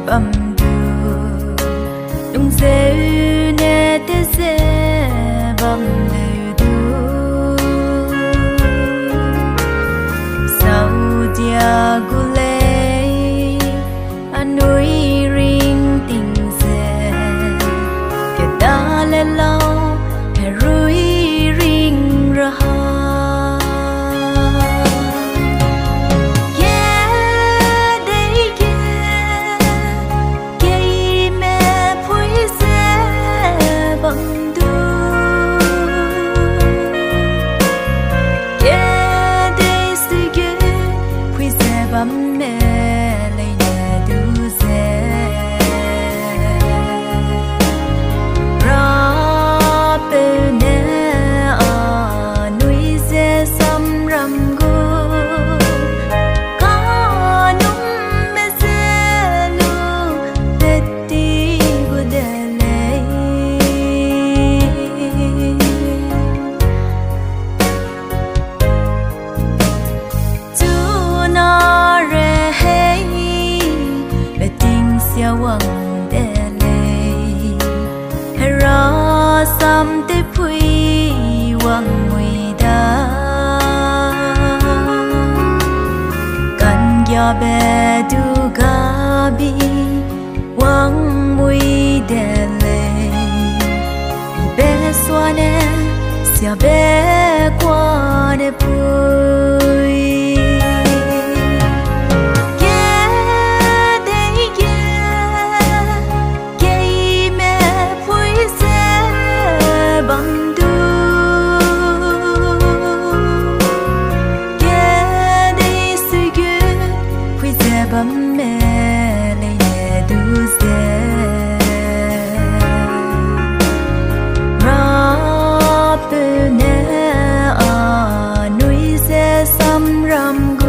bầm du đúng dễ nè te dễ bầm du sau dia gule anui ring tình dễ cái ta lên lâu hay rui ring ra wang de lei ra sam te phui wang mui da kan ya be du ga bi wang mui de lei be swa ne sia be kwa ne phui bấm mê lấy nhẹ du dê ra từ nè ở núi dê xăm râm gu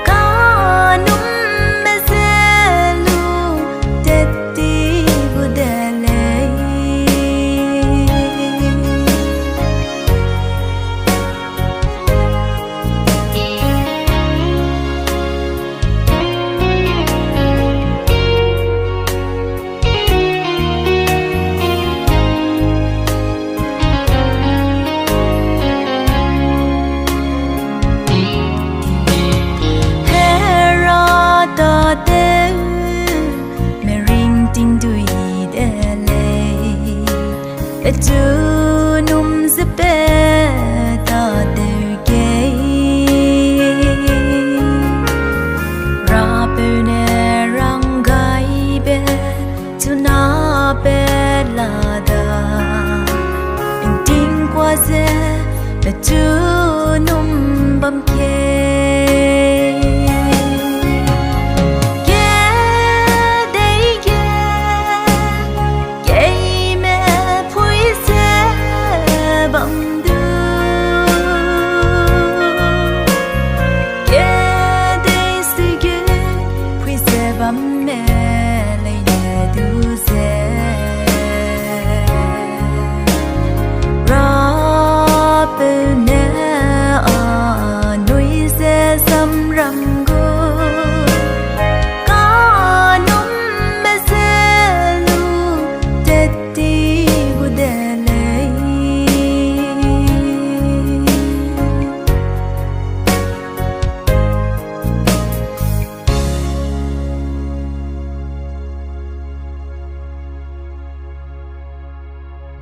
cá nung mê dê lu tết tí gu đê lấy chú num giúp bé ta đều ghé ra bên nè răng gai bé chú na bé là da in tin qua dễ bé chú num bấm kê